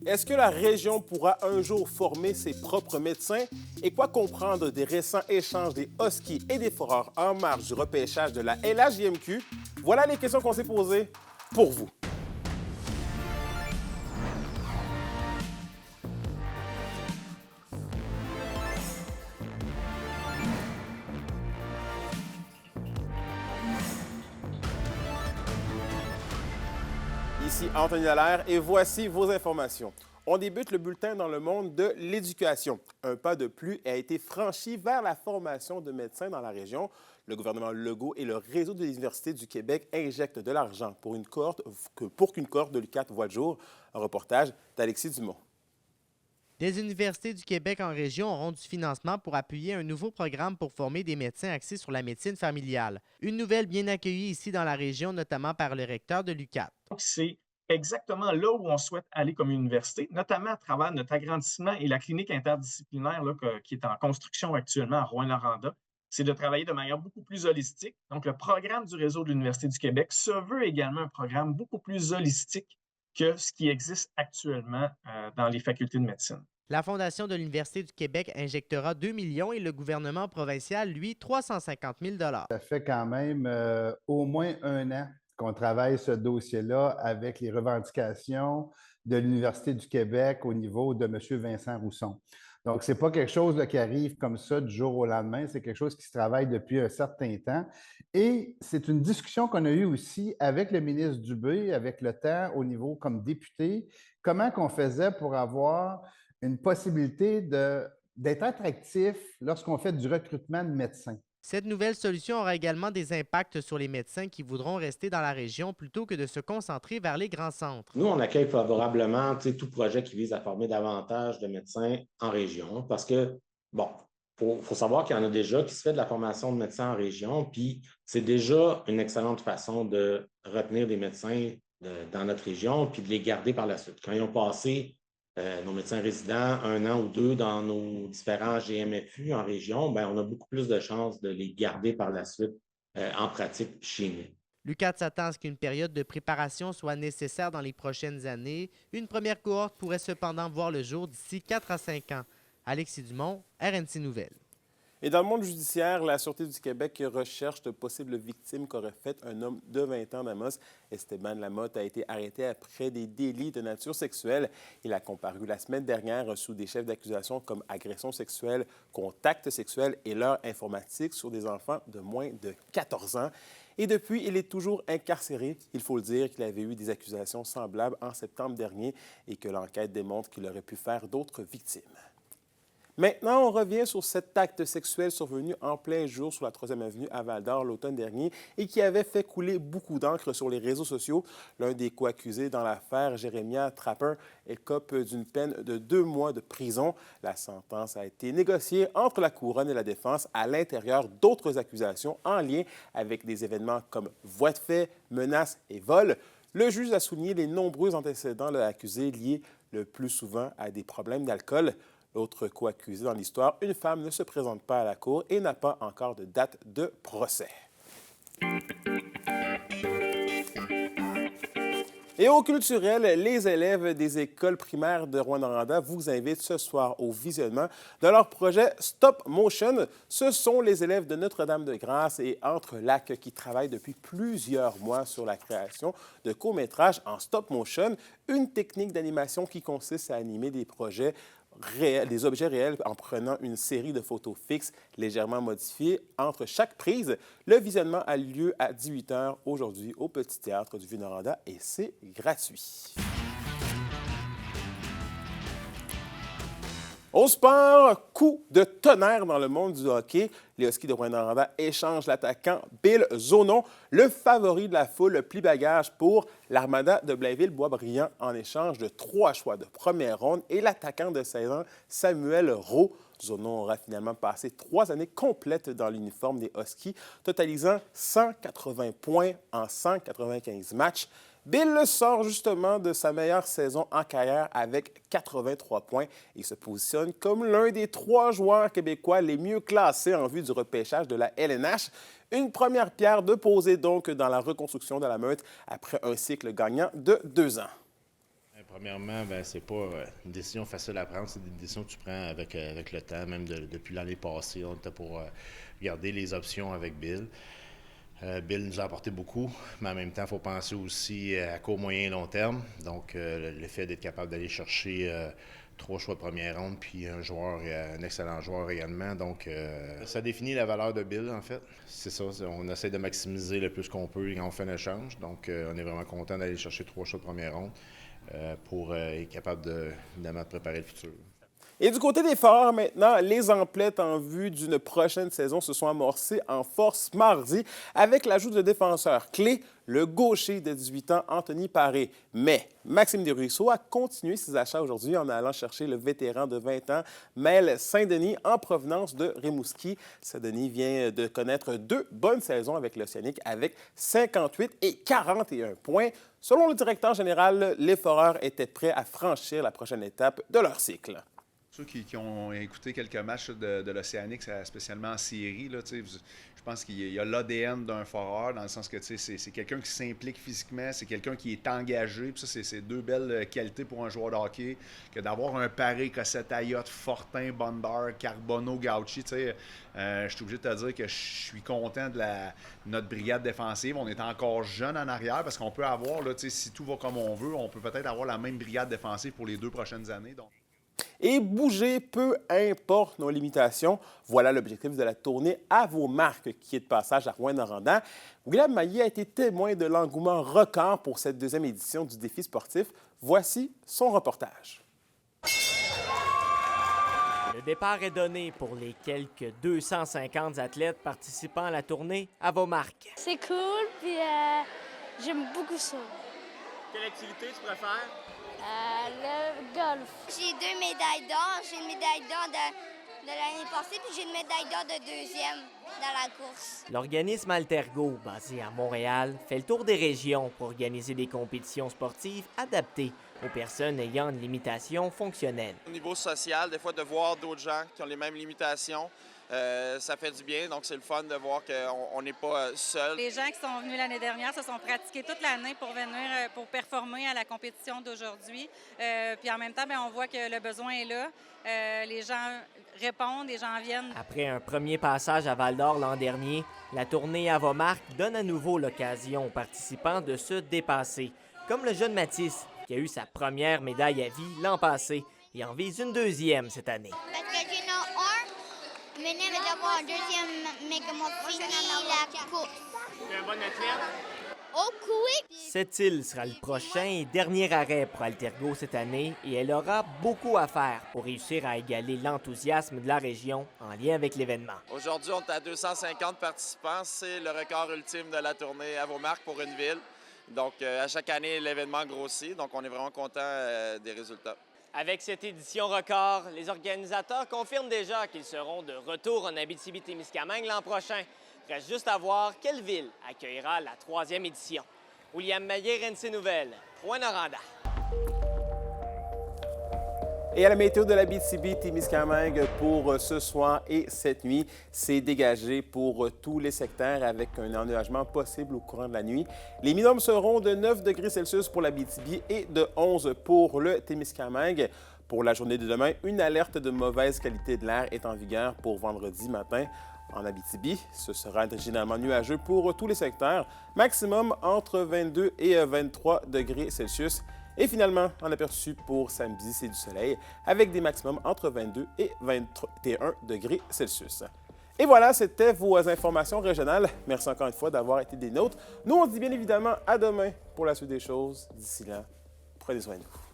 Est-ce que la région pourra un jour former ses propres médecins? Et quoi comprendre des récents échanges des Huskies et des Foreurs en marge du repêchage de la LHJMQ? Voilà les questions qu'on s'est posées pour vous. Ici Anthony Dallaire et voici vos informations. On débute le bulletin dans le monde de l'éducation. Un pas de plus a été franchi vers la formation de médecins dans la région. Le gouvernement Legault et le réseau des universités du Québec injectent de l'argent pour qu'une cohorte de l'UQAT voit le jour. Un reportage d'Alexis Dumont. Des universités du Québec en région auront du financement pour appuyer un nouveau programme pour former des médecins axés sur la médecine familiale. Une nouvelle bien accueillie ici dans la région, notamment par le recteur de l'UQAT. Donc, c'est exactement là où on souhaite aller comme université, notamment à travers notre agrandissement et la clinique interdisciplinaire là, qui est en construction actuellement à Rouyn-Noranda. C'est de travailler de manière beaucoup plus holistique. Donc, le programme du réseau de l'Université du Québec se veut également un programme beaucoup plus holistique que ce qui existe actuellement dans les facultés de médecine. La Fondation de l'Université du Québec injectera 2 millions et le gouvernement provincial, lui, 350 000 $. Ça fait quand même au moins un an qu'on travaille ce dossier-là avec les revendications de l'Université du Québec au niveau de M. Vincent Rousson. Donc, ce n'est pas quelque chose là, qui arrive comme ça du jour au lendemain, c'est quelque chose qui se travaille depuis un certain temps. Et c'est une discussion qu'on a eue aussi avec le ministre Dubé, avec le temps au niveau comme député, comment qu'on faisait pour avoir une possibilité d'être attractif lorsqu'on fait du recrutement de médecins. Cette nouvelle solution aura également des impacts sur les médecins qui voudront rester dans la région plutôt que de se concentrer vers les grands centres. Nous, on accueille favorablement tout projet qui vise à former davantage de médecins en région parce que, bon, faut savoir qu'il y en a déjà qui se fait de la formation de médecins en région, puis c'est déjà une excellente façon de retenir des médecins dans notre région, puis de les garder par la suite. Quand ils ont passé nos médecins résidents 1 an ou 2 dans nos différents GMFU en région, bien, on a beaucoup plus de chances de les garder par la suite en pratique chez nous. L'UQAT s'attend à ce qu'une période de préparation soit nécessaire dans les prochaines années. Une première cohorte pourrait cependant voir le jour d'ici 4 à 5 ans. Alexis Dumont, RNC Nouvelles. Et dans le monde judiciaire, la Sûreté du Québec recherche de possibles victimes qu'aurait fait un homme de 20 ans d'Amos. Esteban Lamotte a été arrêté après des délits de nature sexuelle. Il a comparu la semaine dernière sous des chefs d'accusation comme agression sexuelle, contact sexuel et leurre informatique sur des enfants de moins de 14 ans. Et depuis, il est toujours incarcéré. Il faut le dire qu'il avait eu des accusations semblables en septembre dernier et que l'enquête démontre qu'il aurait pu faire d'autres victimes. Maintenant, on revient sur cet acte sexuel survenu en plein jour sur la 3e avenue à Val-d'Or l'automne dernier et qui avait fait couler beaucoup d'encre sur les réseaux sociaux. L'un des co-accusés dans l'affaire, Jérémia Trapper, écope d'une peine de 2 mois de prison. La sentence a été négociée entre la couronne et la défense à l'intérieur d'autres accusations en lien avec des événements comme voies de fait, menaces et vols. Le juge a souligné les nombreux antécédents de l'accusé liés le plus souvent à des problèmes d'alcool. L'autre co-accusé dans l'histoire, une femme, ne se présente pas à la cour et n'a pas encore de date de procès. Et au culturel, les élèves des écoles primaires de Rouyn-Noranda vous invitent ce soir au visionnement de leur projet Stop Motion. Ce sont les élèves de Notre-Dame-de-Grâce et Entre-Lacs qui travaillent depuis plusieurs mois sur la création de courts-métrages en stop motion, une technique d'animation qui consiste à animer des projets réels, des objets réels en prenant une série de photos fixes légèrement modifiées entre chaque prise. Le visionnement a lieu à 18 h aujourd'hui au Petit Théâtre du Vieux-Noranda et c'est gratuit. Au sport, coup de tonnerre dans le monde du hockey. Les Huskies de Rouyn-Noranda échangent l'attaquant Bill Zonon, le favori de la foule, plie bagage pour l'Armada de Blainville-Boisbriand en échange de 3 choix de première ronde et l'attaquant de 16 ans, Samuel Rowe. Zonon aura finalement passé 3 années complètes dans l'uniforme des Huskies, totalisant 180 points en 195 matchs. Bill sort justement de sa meilleure saison en carrière avec 83 points et se positionne comme l'un des 3 joueurs québécois les mieux classés en vue du repêchage de la LNH. Une première pierre de poser donc dans la reconstruction de la Meute après un cycle gagnant de 2 ans. Premièrement, c'est pas une décision facile à prendre. C'est des décisions que tu prends avec le temps. Même depuis l'année passée, on était pour regarder les options avec Bill. Bill nous a apporté beaucoup, mais en même temps, il faut penser aussi à court, moyen et long terme. Donc, le fait d'être capable d'aller chercher 3 choix de première ronde, puis un excellent joueur également. Donc, ça définit la valeur de Bill, en fait. C'est ça, on essaie de maximiser le plus qu'on peut quand on fait un échange. Donc, on est vraiment content d'aller chercher 3 choix de première ronde pour être capable de préparer le futur. Et du côté des Foreurs maintenant, les emplettes en vue d'une prochaine saison se sont amorcées en force mardi avec l'ajout de défenseurs clés, le gaucher de 18 ans, Anthony Paré. Mais Maxime Desruisseaux a continué ses achats aujourd'hui en allant chercher le vétéran de 20 ans, Mel Saint-Denis, en provenance de Rimouski. Saint-Denis vient de connaître 2 bonnes saisons avec l'Océanique, avec 58 et 41 points. Selon le directeur général, les Foreurs étaient prêts à franchir la prochaine étape de leur cycle. Ceux qui ont écouté quelques matchs de l'Océanique, spécialement en série, là, je pense qu'il y a l'ADN d'un foreur, dans le sens que c'est quelqu'un qui s'implique physiquement, c'est quelqu'un qui est engagé. Puis ça, c'est 2 belles qualités pour un joueur de hockey, que d'avoir un Paré, Cossette, Ayotte, Fortin, Bondar, Carbonneau, Gauchi. Je suis obligé de te dire que je suis content de notre brigade défensive. On est encore jeune en arrière parce qu'on peut avoir, là, si tout va comme on veut, on peut peut-être avoir la même brigade défensive pour les 2 prochaines années. Donc. Et bouger, peu importe nos limitations. Voilà l'objectif de la tournée À vos marques qui est de passage à Rouyn-Noranda. William Maillet a été témoin de l'engouement record pour cette 2e édition du défi sportif. Voici son reportage. Le départ est donné pour les quelques 250 athlètes participant à la tournée À vos marques. C'est cool, puis j'aime beaucoup ça. Quelle activité tu préfères? Le golf. J'ai 2 médailles d'or. J'ai une médaille d'or de l'année passée, puis j'ai une médaille d'or de 2e dans la course. L'organisme Altergo, basé à Montréal, fait le tour des régions pour organiser des compétitions sportives adaptées aux personnes ayant une limitation fonctionnelle. Au niveau social, des fois, de voir d'autres gens qui ont les mêmes limitations, ça fait du bien. Donc, c'est le fun de voir qu'on n'est pas seul. Les gens qui sont venus l'année dernière se sont pratiqués toute l'année pour venir, pour performer à la compétition d'aujourd'hui. Puis en même temps, on voit que le besoin est là. Les gens répondent, les gens viennent. Après un premier passage à Val-d'Or l'an dernier, la tournée À vos marques donne à nouveau l'occasion aux participants de se dépasser. Comme le jeune Mathis, qui a eu sa première médaille à vie l'an passé et en vise une 2e cette année. Parce que j'ai un, mais d'avoir un 2e, mais que moi fini la course. Tu es un bon athlète? Oh, oui! Cette île sera le prochain et dernier arrêt pour Altergo cette année et elle aura beaucoup à faire pour réussir à égaler l'enthousiasme de la région en lien avec l'événement. Aujourd'hui, on est à 250 participants. C'est le record ultime de la tournée À vos marques pour une ville. Donc, à chaque année, l'événement grossit. Donc, on est vraiment content des résultats. Avec cette édition record, les organisateurs confirment déjà qu'ils seront de retour en Abitibi-Témiscamingue l'an prochain. Reste juste à voir quelle ville accueillera la 3e édition. William Maillet, RNC Nouvelles, Rouyn-Noranda. Et à la météo de l'Abitibi-Témiscamingue pour ce soir et cette nuit, c'est dégagé pour tous les secteurs avec un ennuagement possible au courant de la nuit. Les minimums seront de 9 degrés Celsius pour l'Abitibi et de 11 pour le Témiscamingue. Pour la journée de demain, une alerte de mauvaise qualité de l'air est en vigueur pour vendredi matin. En Abitibi, ce sera généralement nuageux pour tous les secteurs, maximum entre 22 et 23 degrés Celsius. Et finalement, en aperçu pour samedi, c'est du soleil avec des maximums entre 22 et 21 degrés Celsius. Et voilà, c'était vos informations régionales. Merci encore une fois d'avoir été des nôtres. Nous, on se dit bien évidemment à demain pour la suite des choses. D'ici là, prenez soin de vous.